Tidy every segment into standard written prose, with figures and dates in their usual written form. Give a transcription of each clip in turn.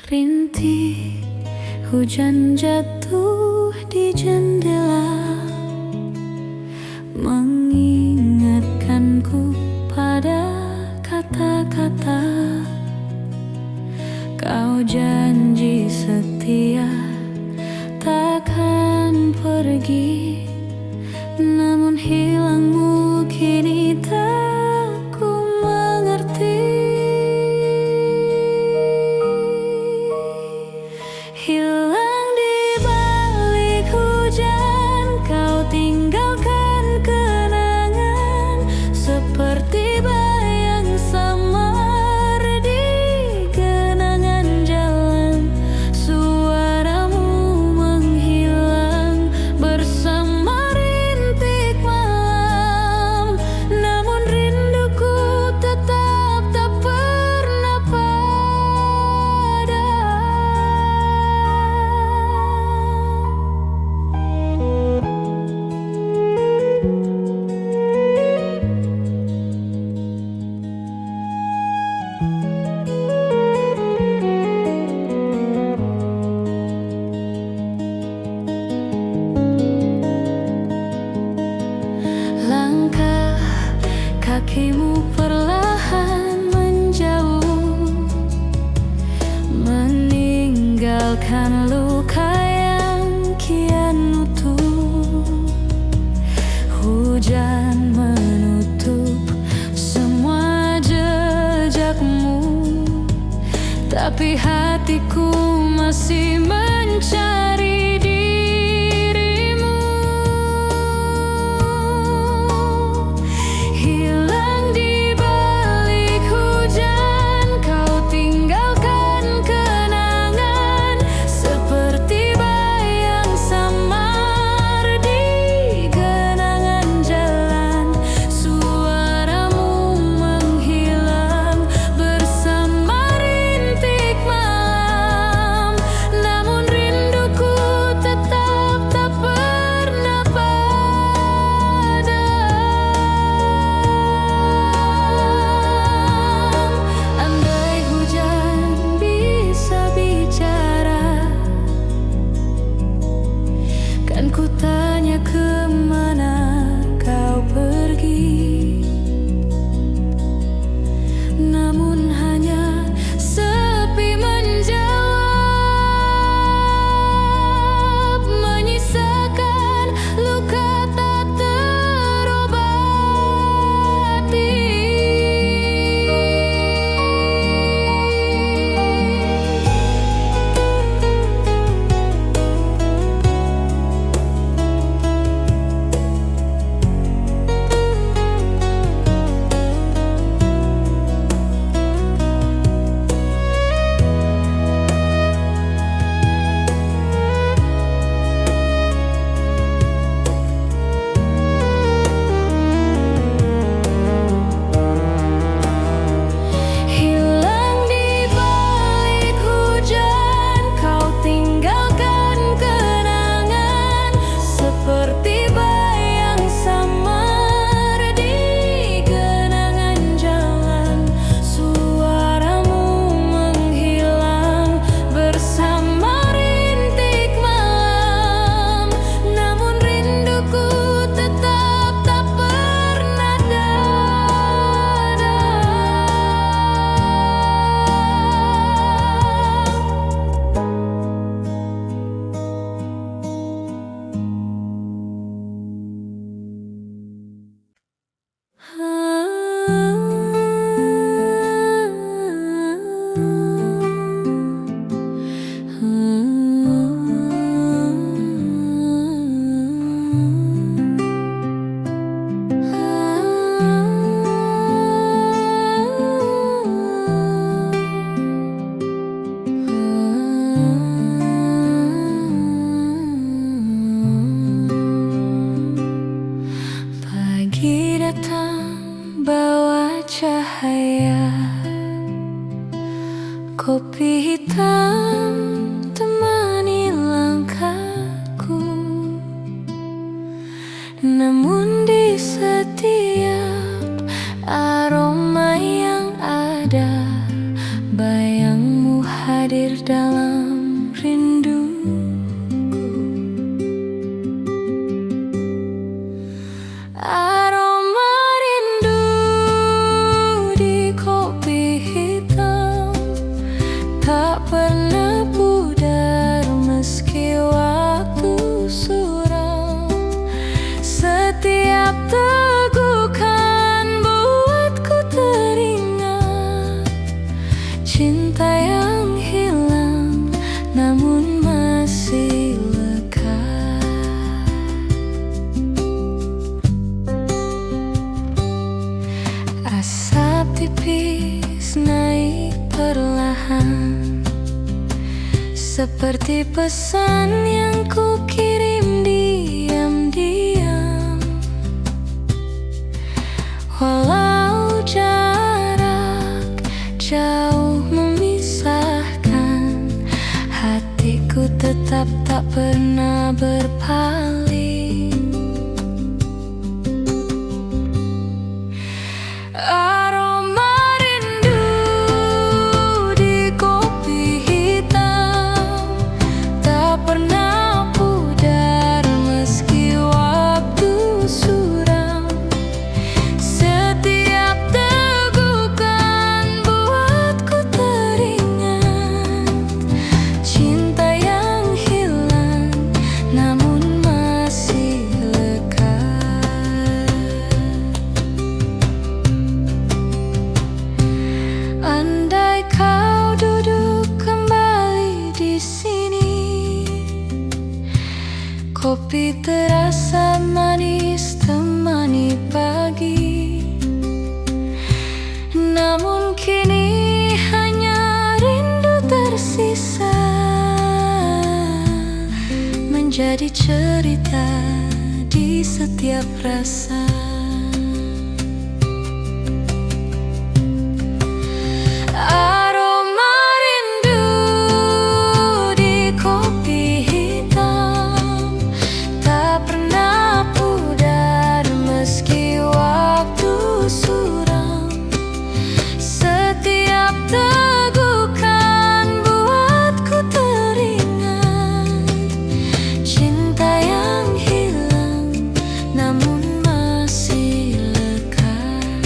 Rintik hujan jatuh di jendela, mengingatkanku pada kata-kata kau janji setia takkan pergi, namun hilangmu kini tak ku mengerti. Hilang di balik hujan, kau tinggalkan kenangan seperti bayang samar di genangan jalan. Suaramu menghilang bersama rintik malam, namun rinduku tetap tak pernah padam. Langkah kakimu perlahan menjauh, meninggalkan luka yang kian utuh. Hujan menutup semua jejakmu, tapi hatiku masih mencari dirimu. Hilang di balik hujan, kau tinggalkan kenangan seperti bayang samar di genangan jalan. Suaramu menghilang bersama rintik malam, namun rinduku tetap tak pernah padam. Andai hujan bisa bicara, kan ku tanya kemana kau pergi, namun hanya sepi menjawab, menyisakan luka tak terobati. Hilang di balik hujan, kau tinggalkan kenangan seperti bayang samar di genangan jalan. Suaramu menghilang bersama rintik malam, namun rinduku tetap tak pernah padam. Pagi datang bawa cahaya, kopi hitam temani langkahku, namun di setiap aroma yang ada, bayangmu hadir dalam cinta yang hilang namun masih lekat. Asap tipis naik perlahan, seperti pesan yang ku kirim diam-diam. Walau jarak jauh memisahkan, hatiku tetap tak pernah berpaling. Aroma rindu di kopi hitam tak pernah pudar meski waktu suram. Setiap tegukan buatku teringat cinta yang hilang namun masih lekat. Andai kau duduk kembali di sini, kopi terasa manis temani pagi. Namun kini hanya rindu tersisa, menjadi cerita di setiap rasa. Aroma rindu di kopi hitam tak pernah pudar meski waktu suram. Setiap tegukan buatku teringat cinta yang hilang namun masih lekat.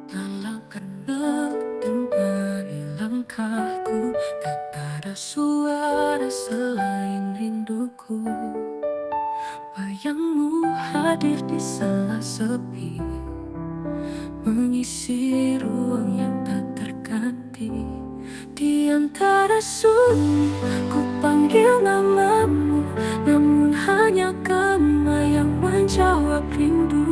Dalam kenang temani langkahku, tak ada suara selain rinduku. Bayangmu hadir di sela sepi, mengisi ruang yang tak terganti. Di antara sunyi ku panggil namamu, namun hanya kamu yang menjawab rindu.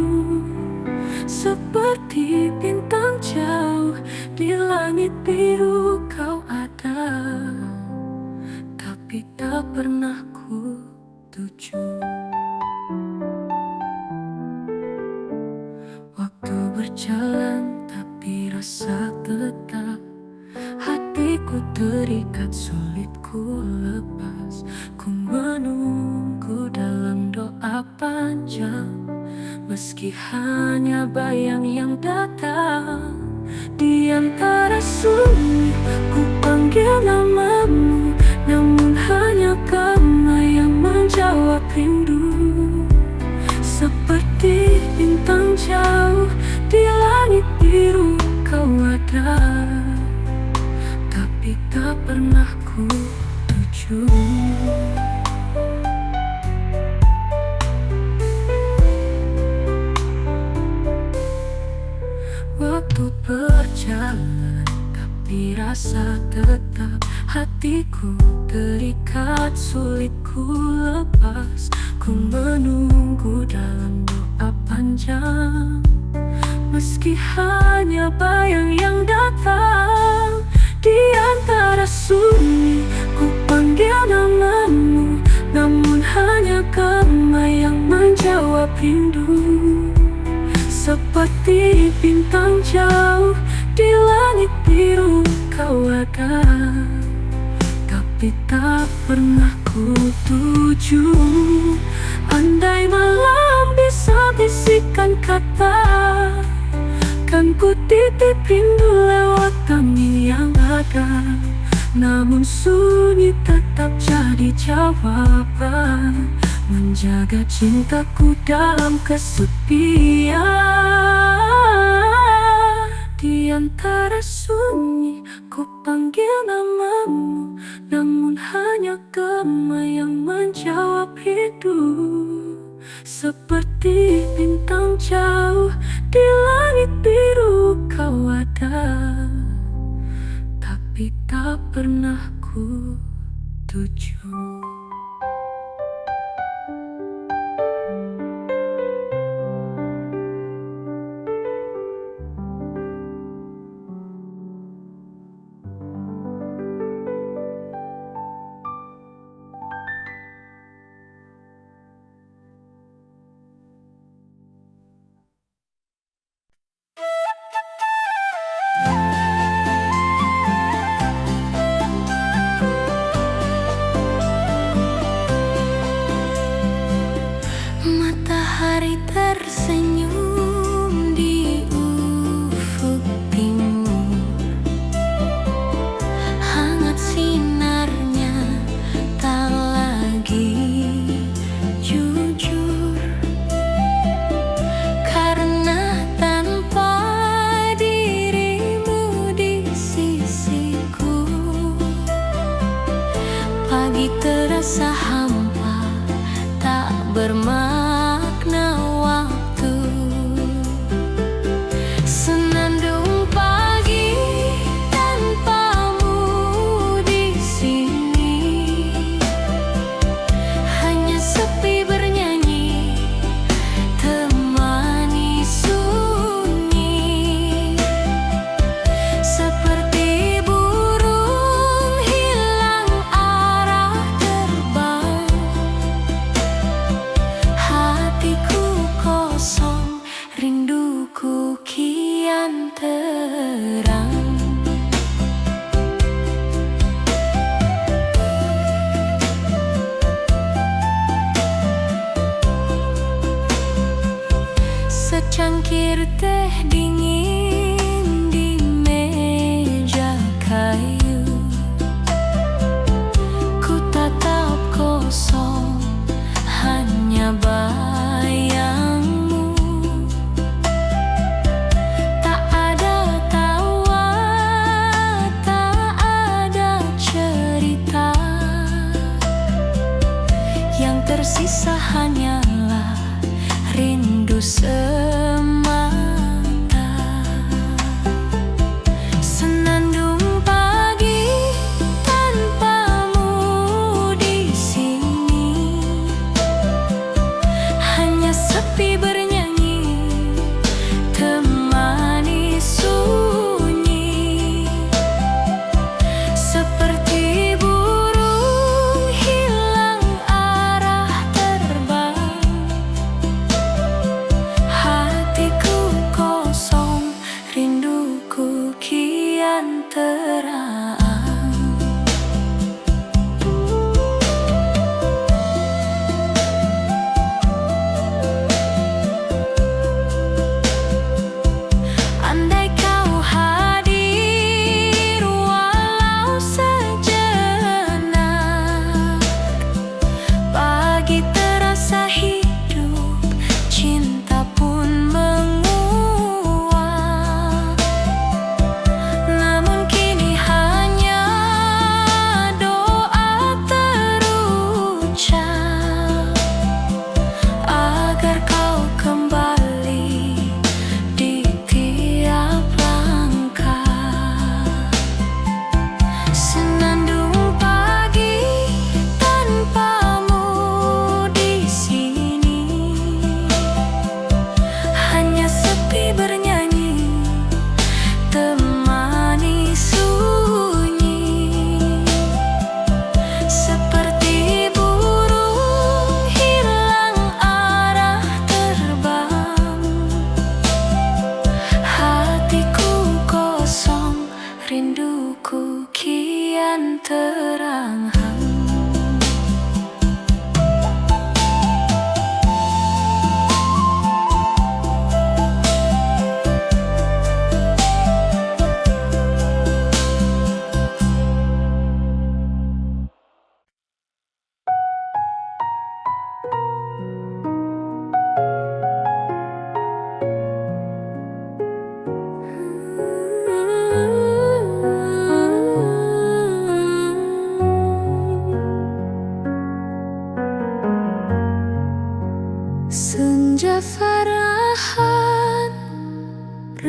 Seperti bintang jauh di langit biru kau ada, tapi tak pernah ku tuju. Waktu berjalan tapi rasa tetap, hatiku terikat sulit ku lepas. Ku menunggu dalam doa panjang, meski hanya bayang yang datang. Di antara sunyi ku panggil namamu, namun hanya kamu yang menjawab rindu. Seperti bintang jauh di langit biru kau ada, tapi tak pernah ku tuju. Waktu berjalan tapi rasa tetap, hatiku terikat sulit ku lepas. Ku menunggu dalam doa panjang, meski hanya bayang yang datang. Di antara sunyi ku panggil namamu, namun hanya kamu yang menjawab rindu. Seperti bintang jauh di langit tapi tak pernah ku tuju. Andai malam bisa bisikan kata, kan ku titip rindu lewat angin yang ada. Namun sunyi tetap jadi jawaban, menjaga cintaku dalam kesepian. Di antara sunyi ku panggil namamu, namun hanya gema yang menjawab hidup. Seperti bintang jauh di langit biru kau ada, tapi tak pernah ku tuju.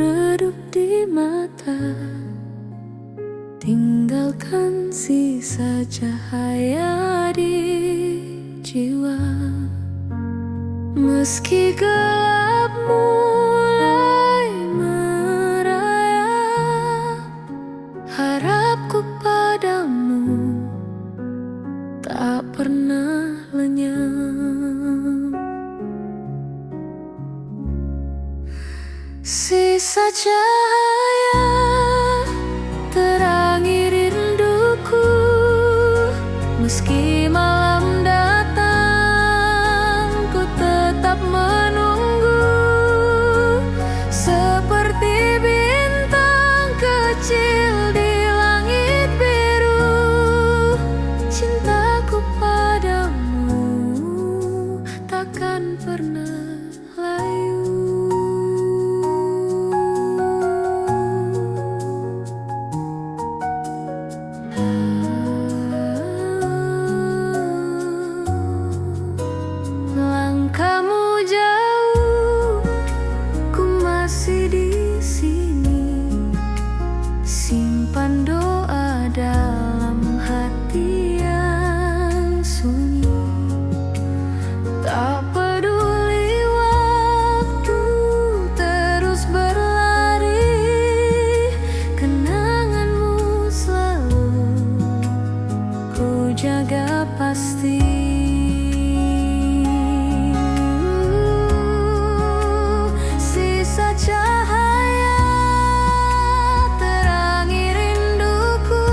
redup di mata, tinggalkan sisa cahaya di jiwa. Meski gelap mulai merayap, harapku padamu tak pernah lenyap. Sisa cahaya terangi rinduku, meski malam datang ku tetap menunggu. Seperti bintang kecil di langit biru, cintaku padamu takkan pernah layu. Langkahmu jauh, ku masih di sini. Simpan doa dalam hati yang sunyi. Tak peduli waktu terus berlari, kenanganmu selalu ku jaga pasti. Sisa cahaya terangi rinduku,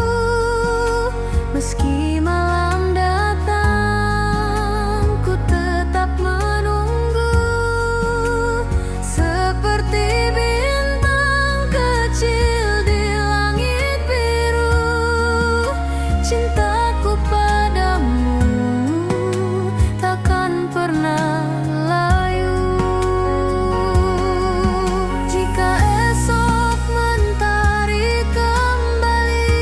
meski malam datang ku tetap menunggu. Seperti bintang kecil di langit biru, cintaku padamu takkan pernah layu. Jika esok mentari kembali,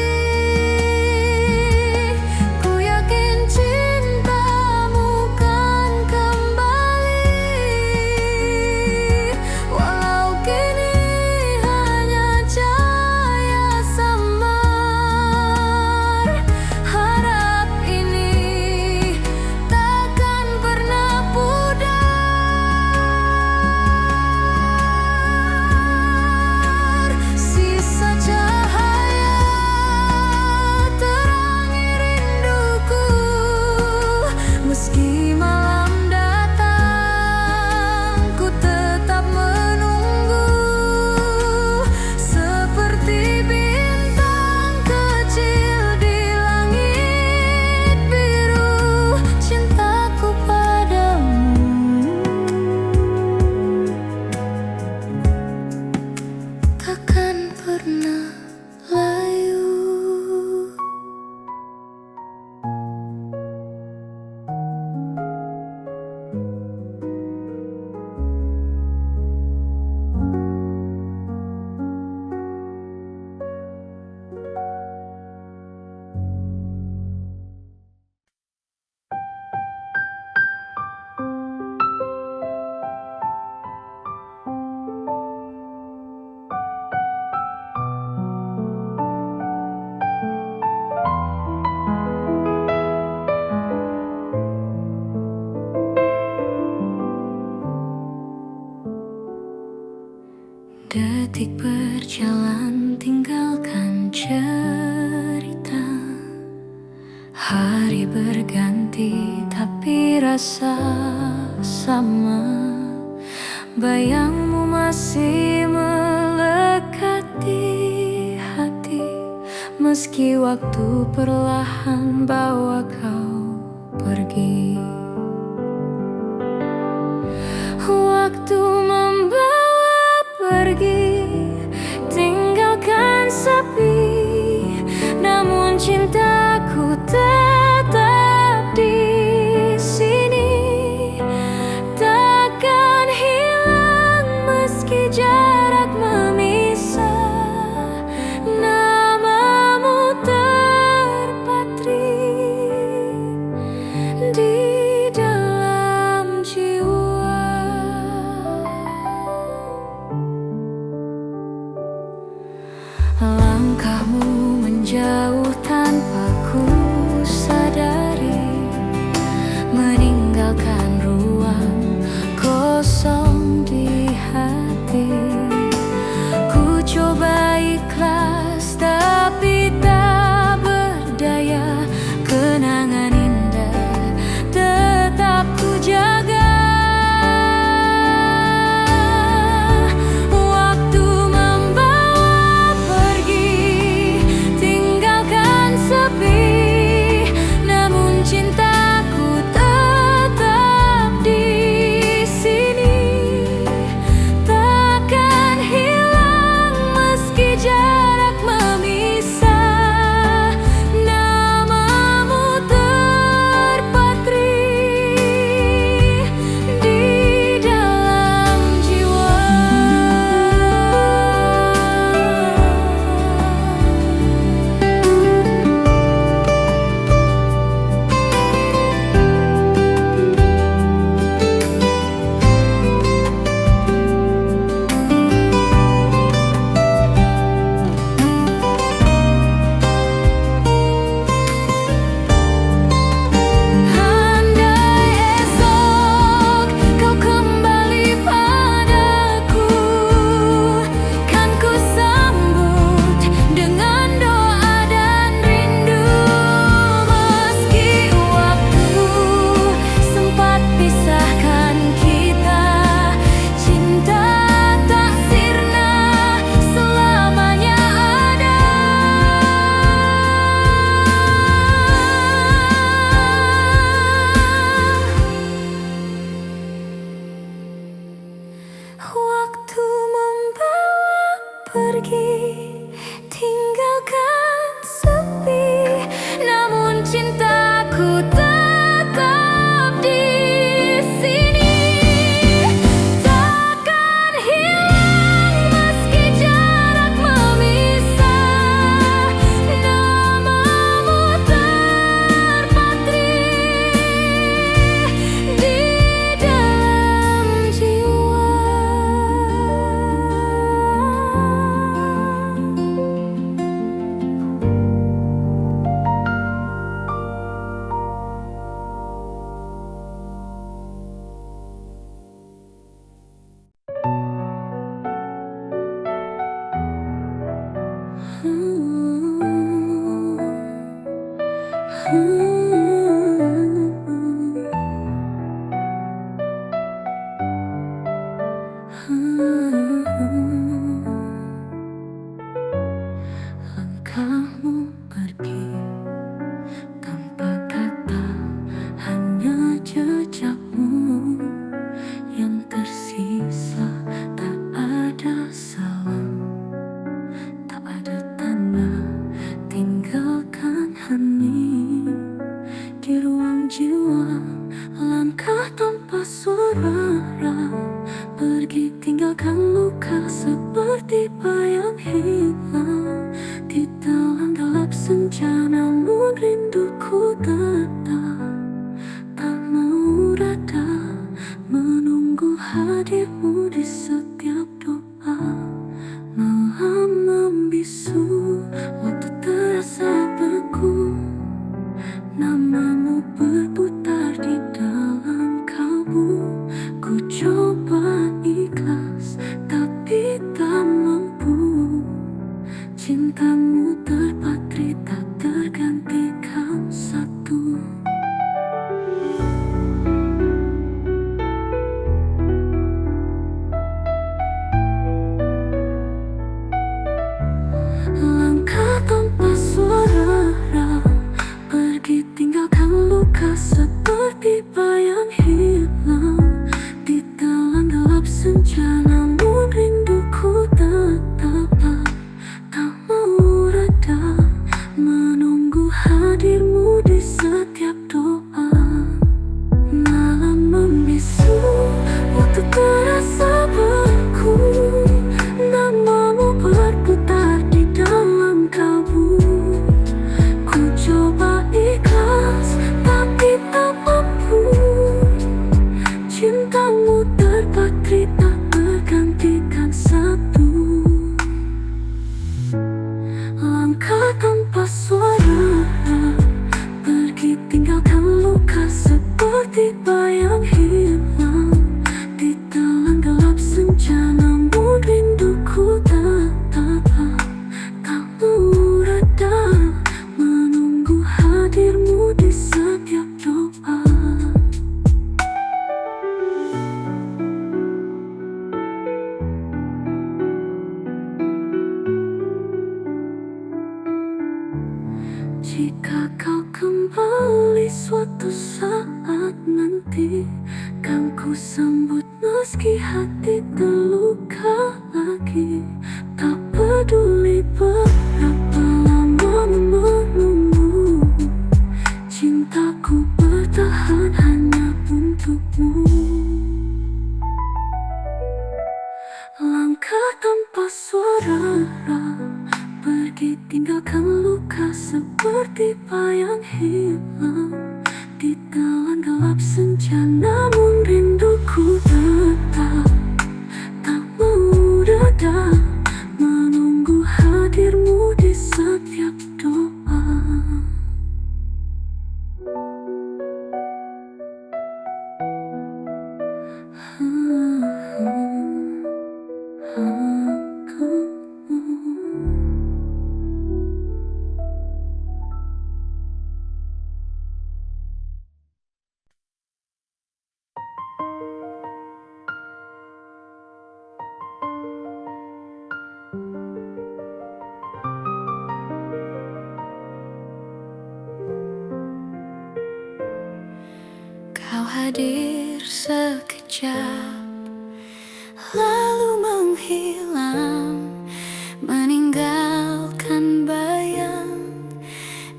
ku yakin cintamu kan kembali. Walau kini hanya cahaya samar, harap ini takkan pernah pudar. Sisa cahaya terangi rinduku, meski malam datang ku tetap menunggu. Seperti bintang kecil di langit biru, cintaku padamu takkan pernah layu. Detik berjalan tinggalkan cerita. Hari berganti tapi rasa sama. Bayangmu masih melekat di hati, meski waktu perlahan bawa kau pergi. Waktu membawa pergi, tinggalkan sepi, namun cintaku tetap di sini. Takkan hilang meski jarak memisah, namamu terpatri di Langkahmu menjauh tanpa ku sadari, meninggalkan ruang kosong di hati. Ku coba ikhlas tapi tak berdaya, kenangan indah tetap ku jaga. Waktu membawa pergi, tinggalkan sepi, namun cintaku tetap di sini. Takkan hilang meski jarak memisah, namamu terpatri di dalam jiwa. Langkahmu pergi tanpa kata, hanya jejakmu yang tersisa. Tak ada salam, tak ada tanda, tinggalkan hening di ruang jiwa. Langkah tanpa suara, pergi tinggalkan luka seperti bayang hilang di dalam gelap senja. Namun rinduku tetap tak mau reda, menunggu hadirmu di setiap doa. Malam membisu, waktu terasa beku, namamu berputar di dalam kalbu. Ku coba ikhlas tapi tak mampu, cintamu terpatri tak tergantikan satu. Langkah tanpa suara, pergi tinggalkan luka seperti bayang hilang di dalam gelap senja. Namun rinduku tetap tak mau reda, menunggu hadirmu di setiap doa. Malam membisu, waktu terasa beku, namamu berputar di dalam kalbu. Ku coba ikhlas tapi tak mampu, cintamu terpatri tak berganti. Jika kau kembali suatu saat nanti, kan ku sambut meski hati terluka lagi. Tak peduli berapa lama menunggu, cintaku bertahan hanya untukmu. Langkah tanpa suara, pergi tinggalkan luka seperti bayang hilang di telan gelap senja. Namun rinduku tetap tak mau reda, menunggu hadirmu di setiap doa. Kau hadir sekejap, lalu menghilang, meninggalkan bayang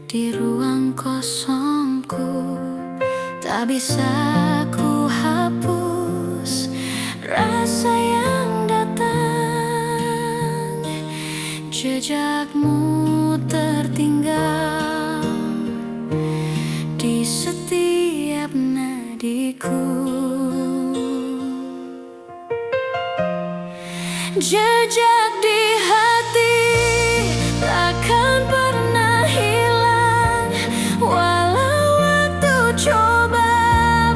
di ruang kosongku. Tak bisa ku hapus rasa yang datang, jejakmu tertinggal di setiap nadiku. Jejak di hati takkan pernah hilang, walau waktu coba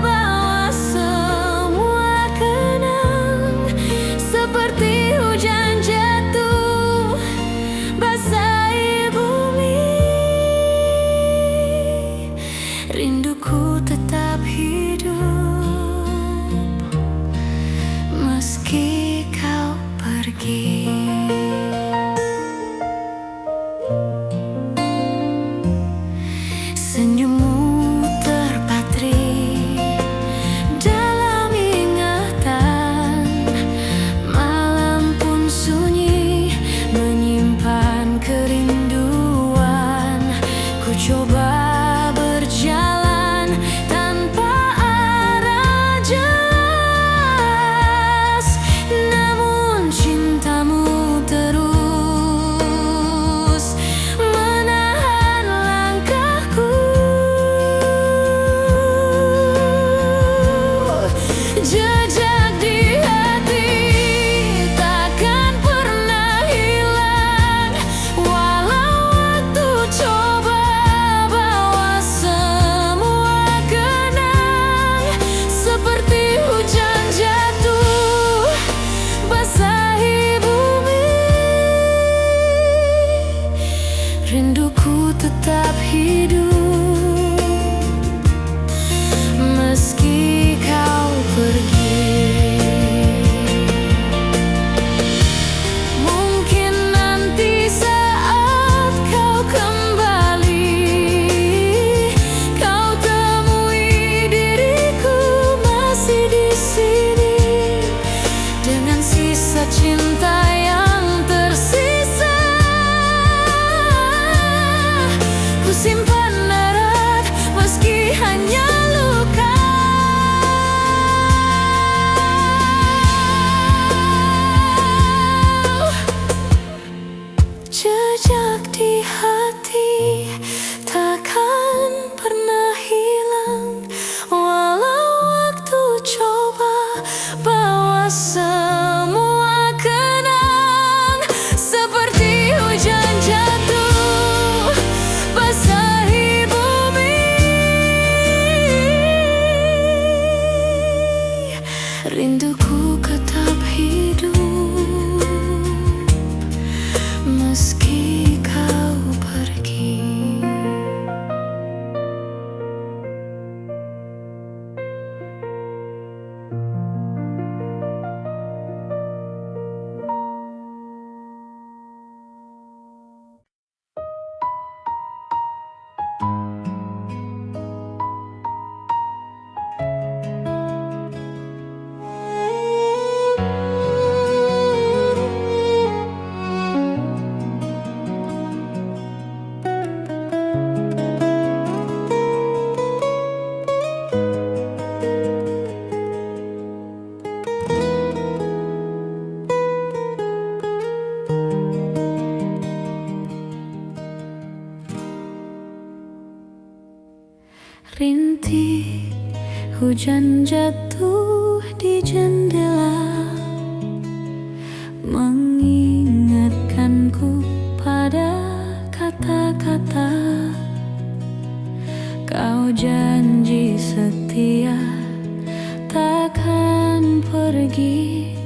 bawa semua kenang. Seperti hujan jatuh basahi bumi, rinduku tetap hidup meski kau pergi. Senyummu terpatri dalam ingatan, malam pun sunyi menyimpan kerinduan. Ku coba berjalan tanpa arah jelas, namun cintamu terus menahan langkahku. Jejak di hati takkan pernah hilang, walau waktu coba bawa semua kenang. Seperti hujan jatuh basahi bumi, rinduku tetap hidup meski kau pergi. Mungkin nanti saat kau kembali, kau temui diriku masih di sini, dengan sisa cinta yang tersisa. Ku simpan erat meski hanya luka. Jejak di hati takkan pernah hilang, walau waktu coba bawa semua kenang. Seperti hujan jatuh basahi bumi, rinduku tetap hidup meski kau pergi. Rintik hujan jatuh di jendela, mengingatkanku pada kata-kata kau janji setia takkan pergi,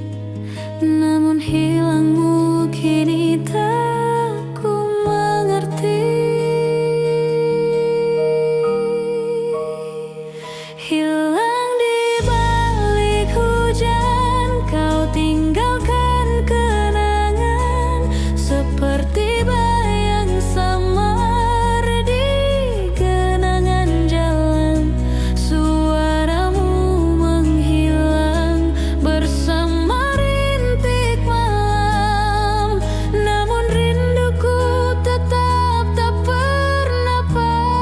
namun hilangmu kini tak ku mengerti. Hilang di balik hujan, kau tinggalkan kenangan seperti bayang samar di genangan jalan. Suaramu menghilang bersama rintik malam, namun rinduku tetap tak pernah padam.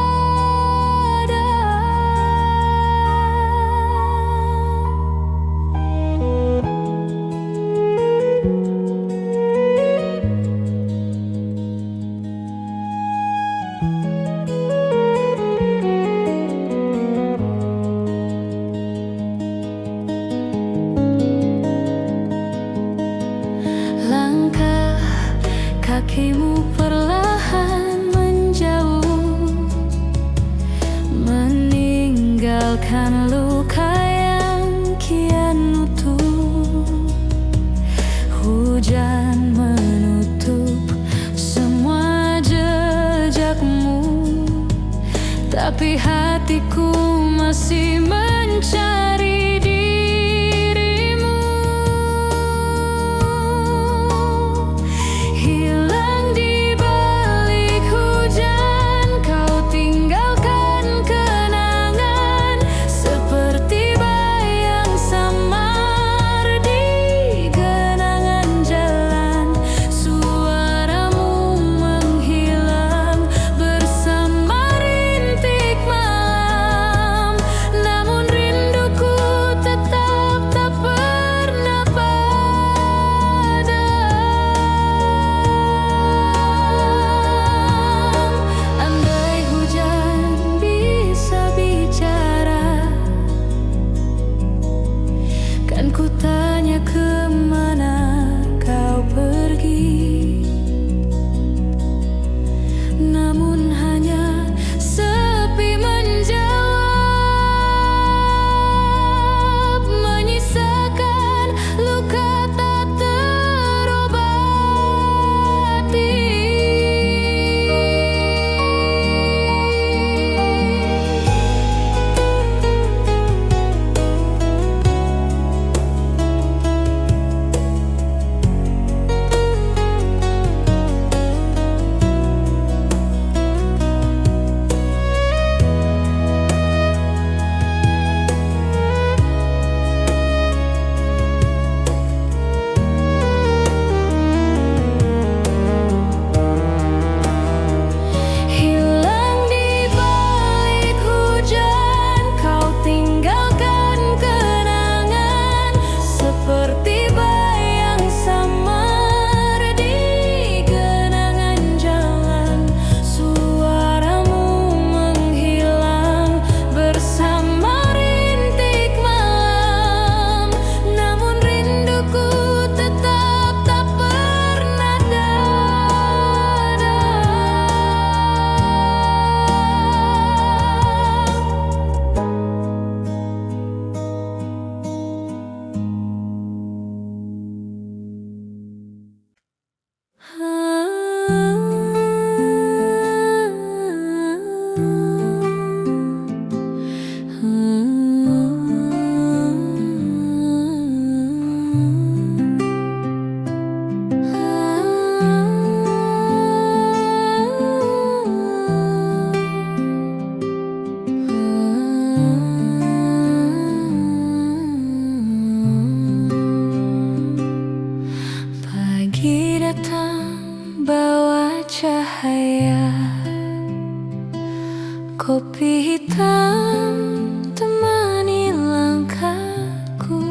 Langkah kakimu perlahan menjauh, meninggalkan luka yang kian utuh. Hujan menutup semua jejakmu, tapi hatiku masih mencari dirimu. Hilang di balik hujan, kau tinggalkan kenangan seperti bayang samar di genangan jalan. Suaramu menghilang bersama rintik malam, namun rinduku tetap tak pernah padam. Andai hujan bisa bicara, kan ku tanya kemana kau pergi, namun hanya sepi menjawab, menyisakan luka tak terobati. Hilang di balik hujan, kau tinggalkan kenangan seperti bayang samar di genangan jalan. Suaramu menghilang bersama rintik malam, namun rinduku tetap tak pernah padam. Pagi datang bawa cahaya, kopi hitam temani langkahku,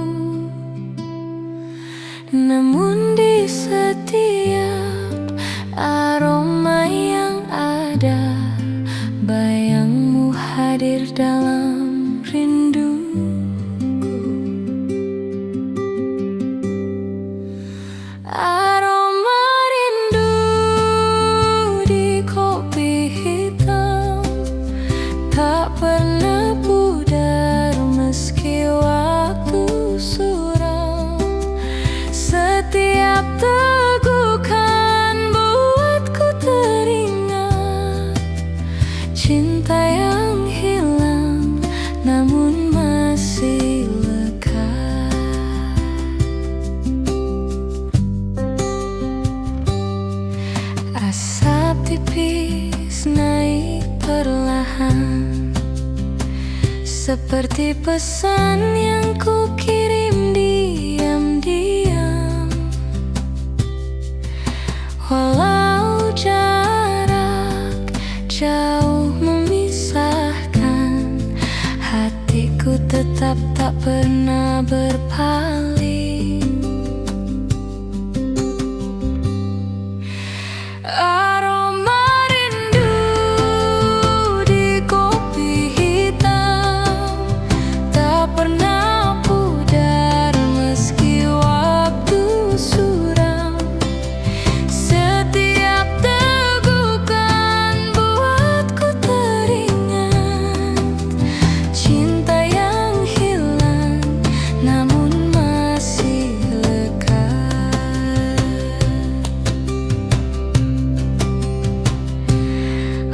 namun di setiap aroma yang ada, bayangmu hadir dalam tipis naik perlahan, seperti pesan yang ku kirim diam-diam. Walau jarak jauh memisahkan, hatiku tetap tak pernah berpaling. Aroma rindu di kopi hitam tak pernah pudar meski waktu suram. Setiap tegukan buatku teringat cinta yang hilang namun masih lekat.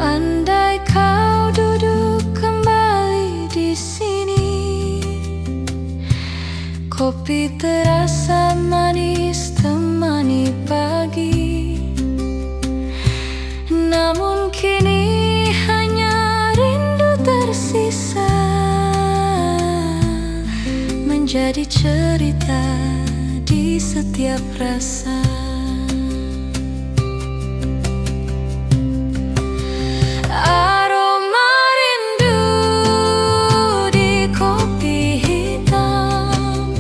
Andai kau duduk kembali di sini, kopi terasa manis temani pagi. Namun kini hanya rindu tersisa, menjadi cerita di setiap rasa. Aroma rindu di kopi hitam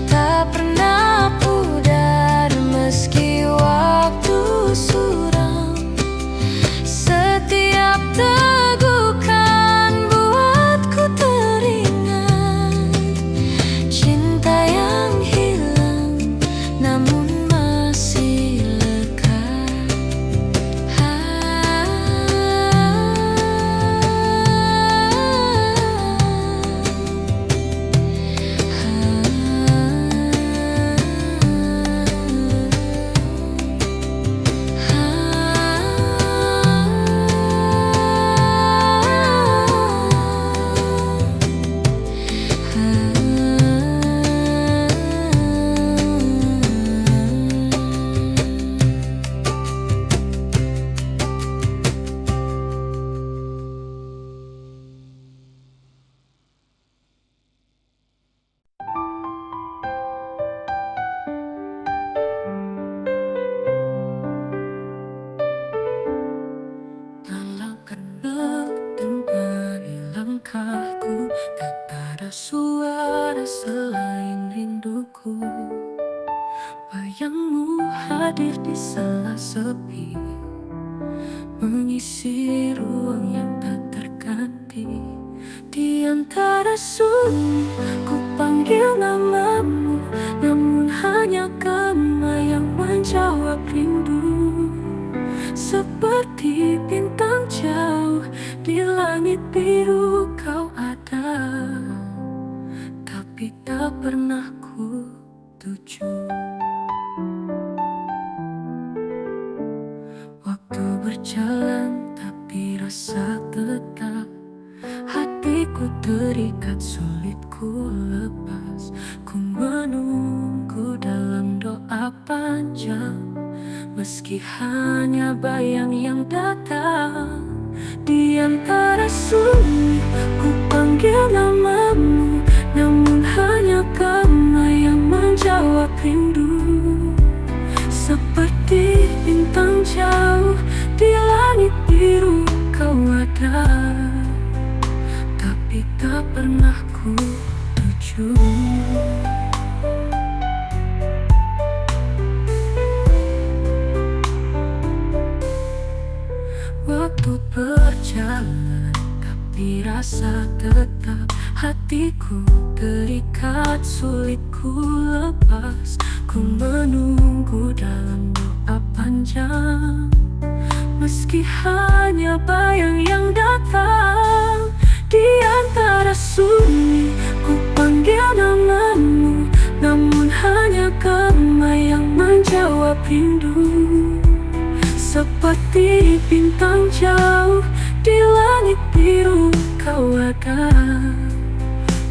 tak pernah pudar meski waktu suram. Setiap tegukan buatku teringat cinta yang hilang namun masih lekat. Dalam kendak temani langkahku, tak ada suara selain rinduku. Bayangmu hadir di sela sepi, mengisi ruang yang tak terganti. Di antara sunyi ku panggil namamu, namun hanya kamu yang menjawab rindu. Seperti bintang jauh di langit biru kau ada, tapi tak pernah ku tuju. Waktu berjalan tapi rasa tetap, hatiku terikat sulit ku lepas. Ku menunggu dalam doa panjang, meski hanya bayang yang datang. Di antara sunyi ku panggil namamu, namun hanya kamu yang menjawab rindu. Seperti bintang jauh di langit biru kau ada, tapi tak pernah ku tuju. Waktu berjalan tapi rasa tetap, hatiku terikat sulit ku lepas. Ku menunggu dalam doa panjang, meski hanya bayang yang datang. Di antara sunyi ku panggil namamu, namun hanya kamu yang menjawab rindu. Seperti bintang jauh di langit biru kau ada,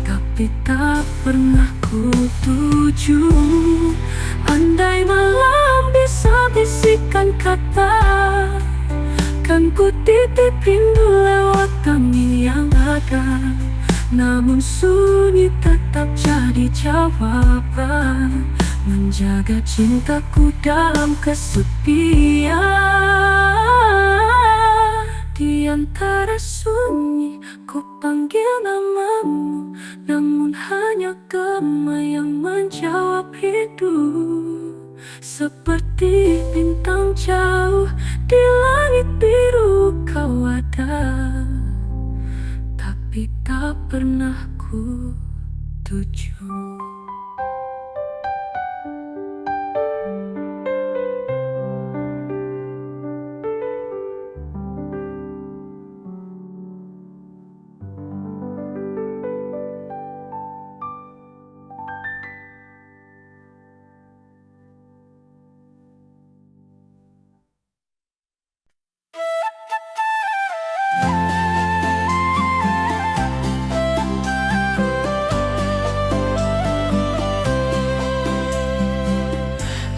tapi tak pernah ku tuju. Andai malam bisa bisikan kata, Kan ku titip rindu lewat angin yang ada, namun sunyi tetap jadi jawaban, menjaga cintaku dalam kesepian. Di antara sunyi ku panggil namamu, namun hanya gema yang menjawab hidup. Seperti bintang jauh di langit biru kau ada, tapi tak pernah ku tuju.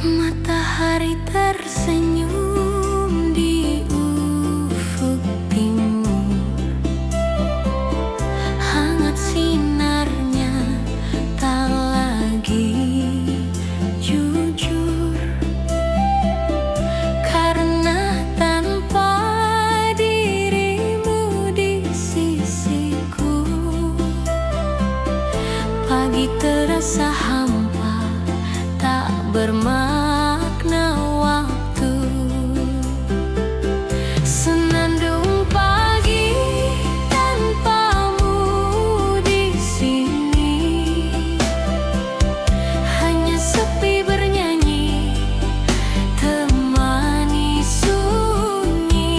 Matahari tersenyum di ufuk timur, hangat sinarnya tak lagi jujur, karena tanpa dirimu di sisiku, pagi terasa hampa, tak bermakna waktu. Senandung pagi tanpamu di sini, hanya sepi bernyanyi, temani sunyi.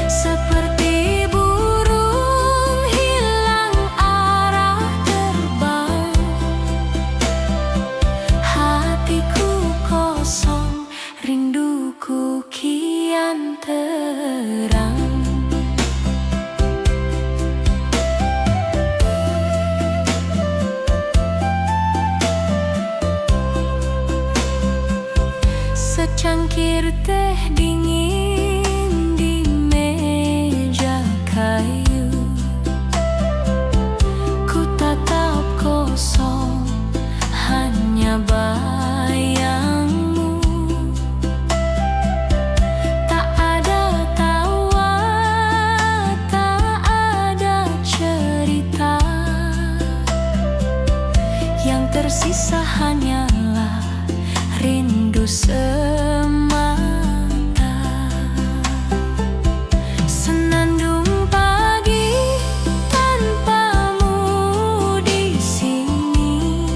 Seperti burung hilang arah terbang, hatiku kosong, rinduku kian terang. Secangkir teh dingin di meja kayu, ku tatap kosong, hanya bayangmu. Tak ada tawa, tak ada cerita, yang tersisa hanyalah rindu semata. Senandung pagi tanpamu di sini,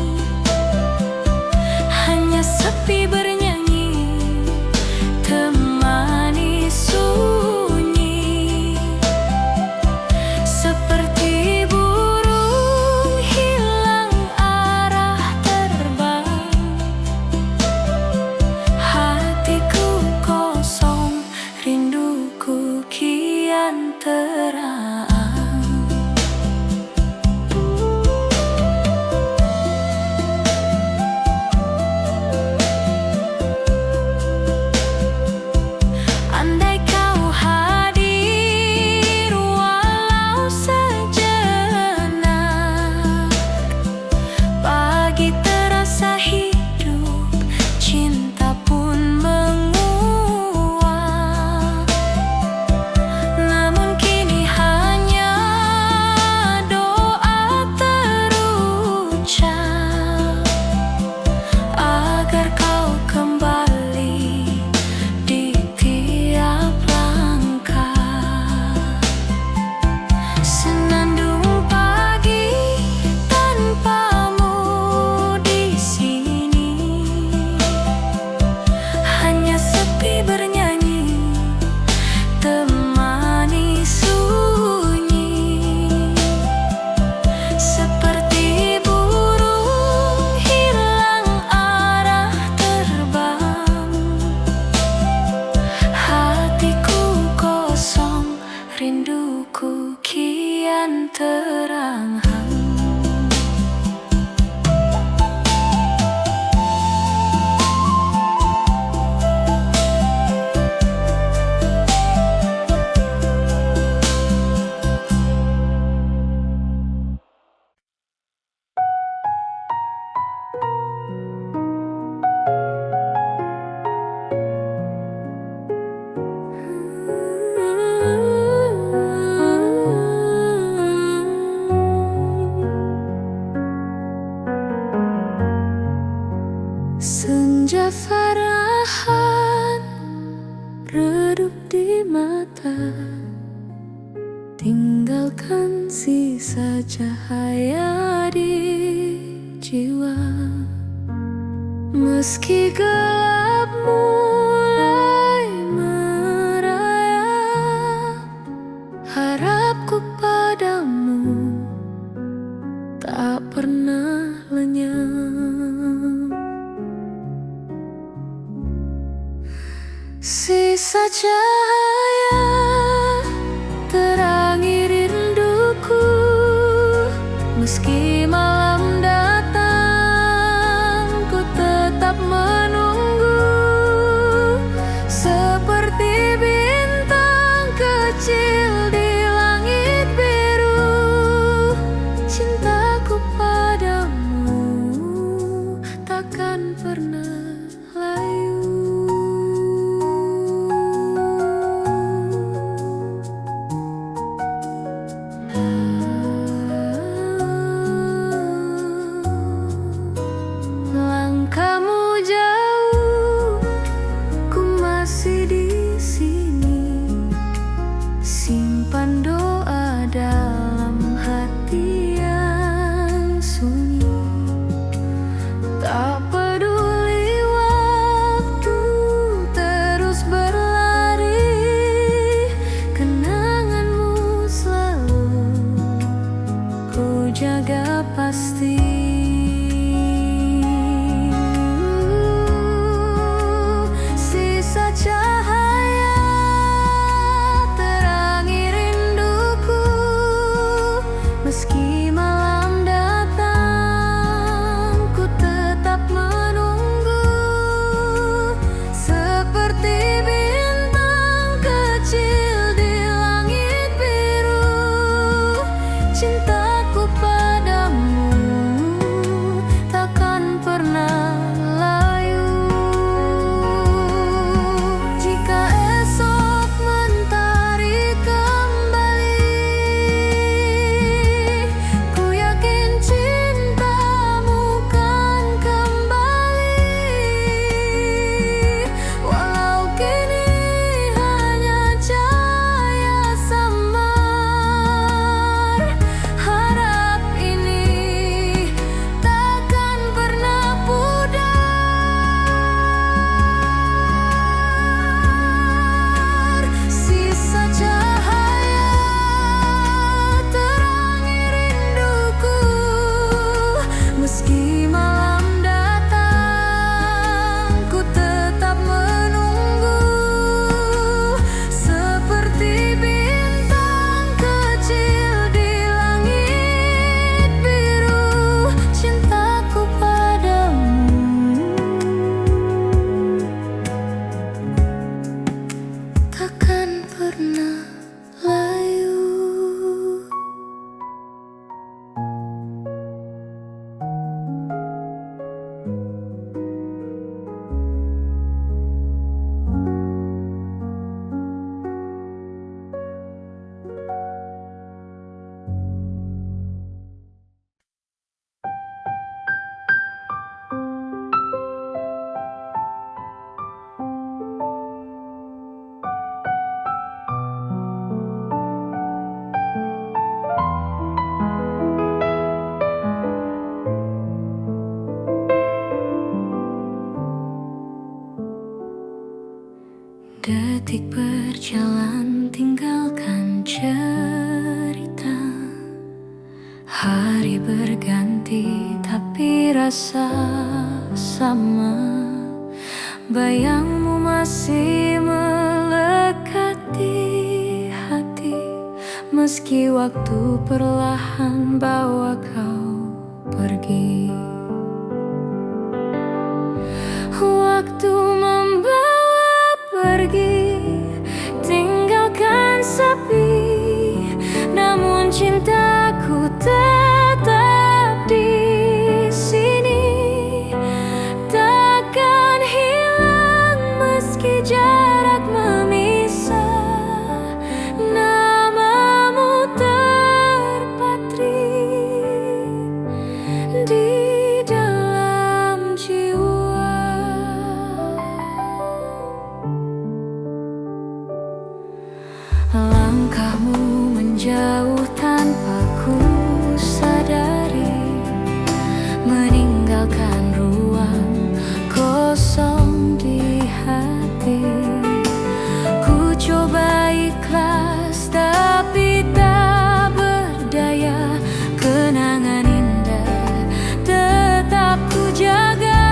redup di mata, tinggalkan sisa cahaya di jiwa. Meski gelap mulai merayap, harapku padamu tak pernah lenyap. Sisa cahaya terangi rinduku, meski malam datang ku tetap menunggu. Seperti bintang kecil di langit biru, cintaku padamu takkan pernah layu. Langkahmu jauh, ku masih di sini. Simpan doa dalam hati yang sunyi. Tak peduli waktu terus berlari, kenanganmu selalu ku jaga pasti. Sisa cahaya terangi rinduku, meski malam datang ku tetap menunggu. Seperti bintang kecil di langit biru, cintaku padamu takkan pernah layu. Jika esok mentari kembali, ku yakin cintamu kan kembali. Walau kini hanya cahaya samar, harap ini takkan pernah pudar. Sisa cahaya terangi rinduku, meski malam datang ku tetap menunggu. Seperti bintang kecil di langit biru, cintaku padamu takkan pernah layu. Detik berjalan tinggalkan cerita. Hari berganti tapi rasa sama. Bayangmu masih melekat di hati, meski waktu perlahan bawa kau pergi. Waktu membawa pergi, tinggalkan sepi, namun cintaku tetap di sini. Takkan hilang meski jarak memisah, namamu terpatri di Langkahmu menjauh tanpa ku sadari, meninggalkan ruang kosong di hati. Ku coba ikhlas tapi tak berdaya, kenangan indah tetap ku jaga.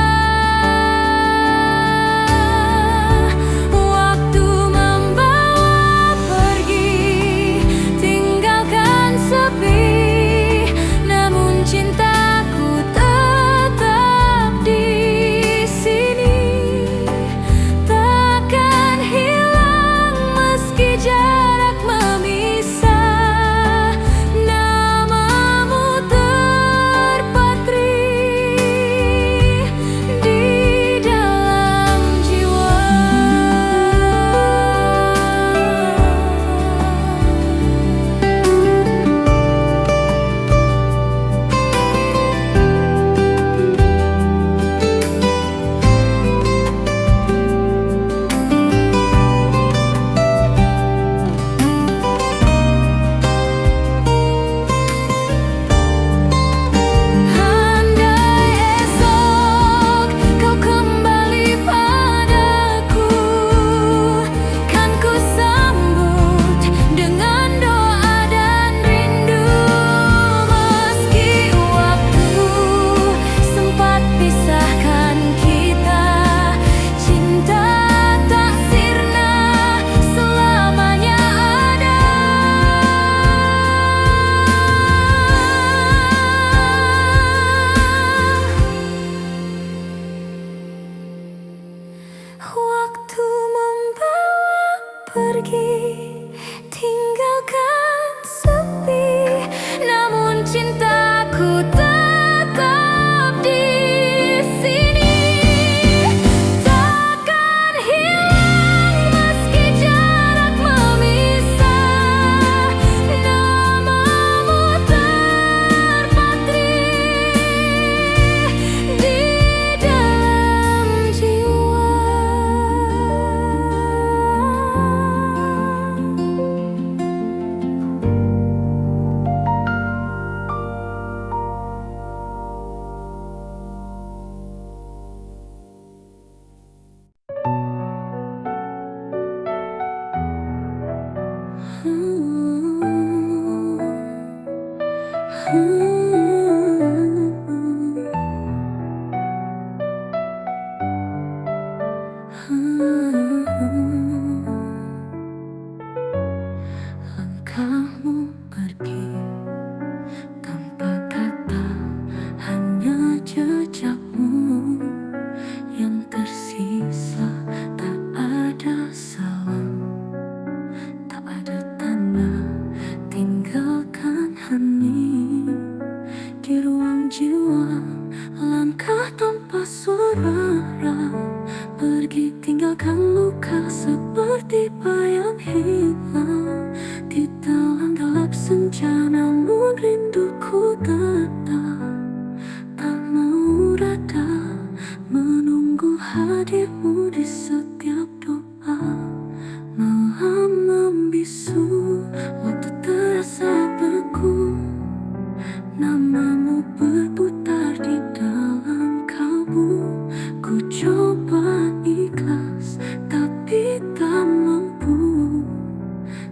Waktu membawa pergi, tinggalkan sepi, namun cintaku tetap di sini. Takkan hilang meski jarak memisah, namamu terpatri di dalam jiwa. Andai esok kau kembali padaku, kan ku sambut dengan doa dan rindu. Meski waktu sempat pisahkan kita, cinta tak sirna selamanya ada. Waktu membawa pergi, tinggalkan sepi, namun cintaku tetap di sini. Takkan hilang meski jarak memisah, namamu terpatri di dalam jiwa. Langkahmu pergi tanpa kata, hanya jejakmu yang tersisa. Tak ada salam, tak ada tanda, tinggalkan hening di ruang jiwa. Langkah tanpa suara, pergi tinggalkan luka seperti bayang hilang di dalam gelap senja. Namun rinduku tetap tak mau reda, menunggu hadirmu di setiap doa. Malam membisu, waktu terasa beku, namamu berputar di dalam kalbu. Ku coba ikhlas tapi tak mampu,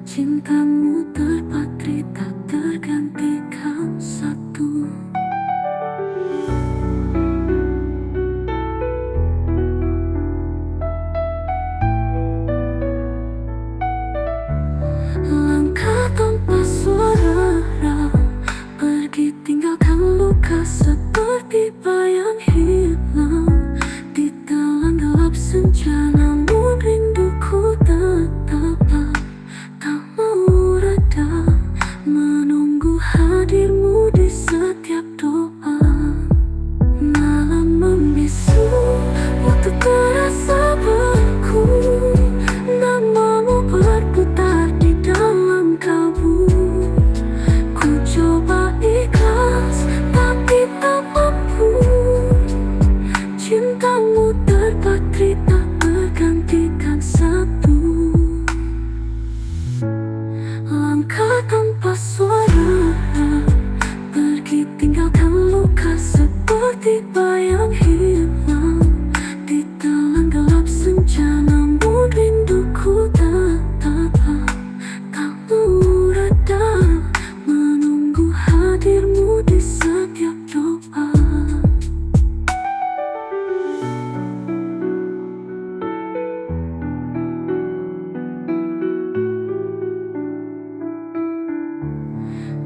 cintamu terpatri tak tergantikan satu. Langkah tanpa suara, pergi tinggalkan luka seperti bayang hilang di dalam gelap senja. Namun rinduku tetap tak mau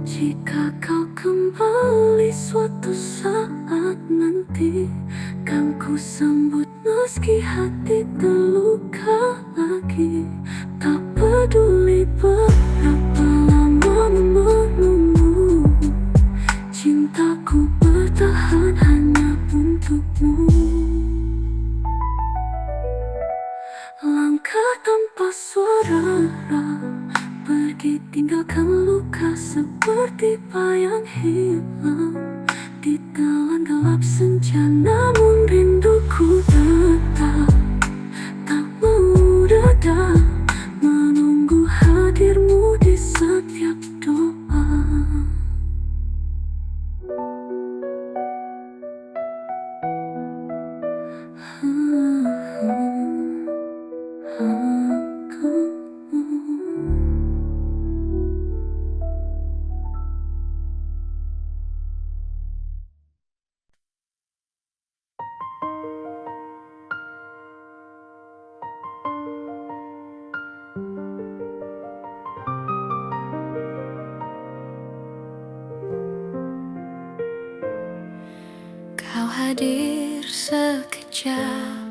Jika kau kembali suatu saat nanti, kan ku sambut meski hati terluka lagi. Tak peduli berapa lama menunggu, cintaku bertahan hanya untukmu. Langkah tanpa suara, pergi tinggalkan luka seperti bayang hilang di telan gelap senja. Namun rinduku tetap tak mau reda, menunggu hadirmu di setiap doa. Kau hadir sekejap,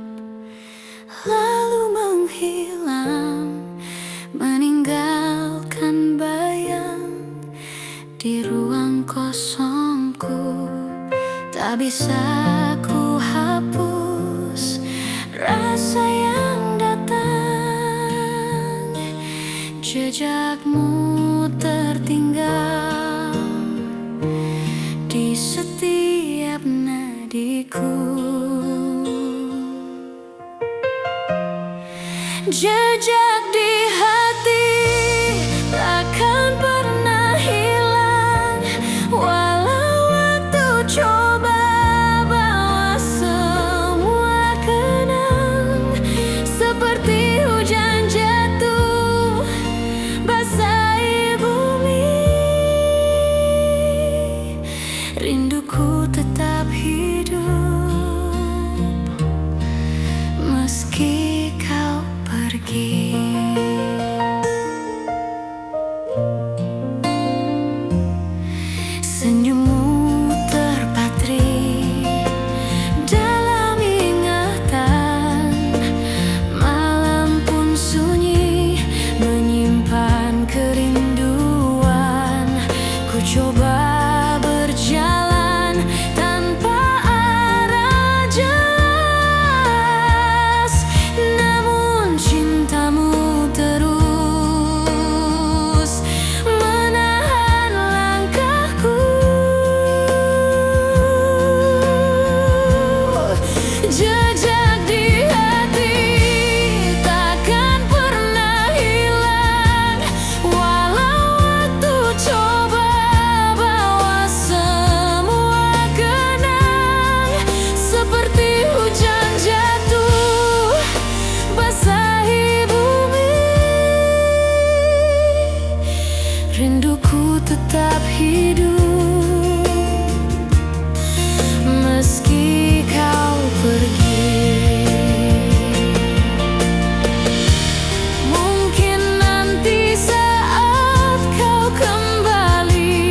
lalu menghilang, meninggalkan bayang di ruang kosongku. Tak bisa ku hapus rasa yang datang, jejakmu tertinggal di setiap nadiku. Jejak di hati takkan pernah hilang, walau waktu coba bawa semua kenang. Seperti hujan jatuh basahi bumi, rinduku tetap hidup meski kau pergi. Senyummu terpatri dalam ingatan, malam pun sunyi menyimpan kerinduan. Ku coba berjalan tanpa arah jelas, namun cintamu terus menahan langkahku. Jejak di hati takkan pernah hilang, walau waktu coba bawa semua kenang. Seperti hujan jatuh basahi bumi, rinduku tetap hidup meski kau pergi. Mungkin nanti saat kau kembali,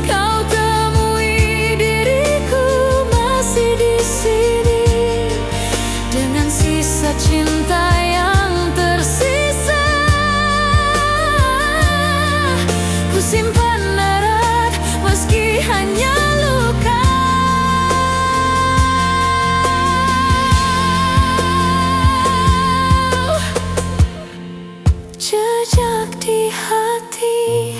kau temui diriku masih di sini, dengan sisa cinta yang tersisa. Ku simpan erat meski hanya luka. Jejak di hati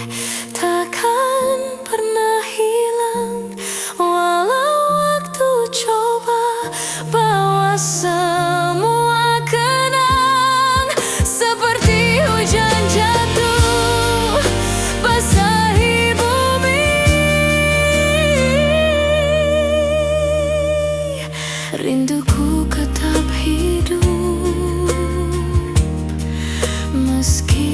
takkan pernah hilang, walau waktu coba bawa semua kenang. Seperti hujan jatuh basahi bumi, rinduku tetap hidup meski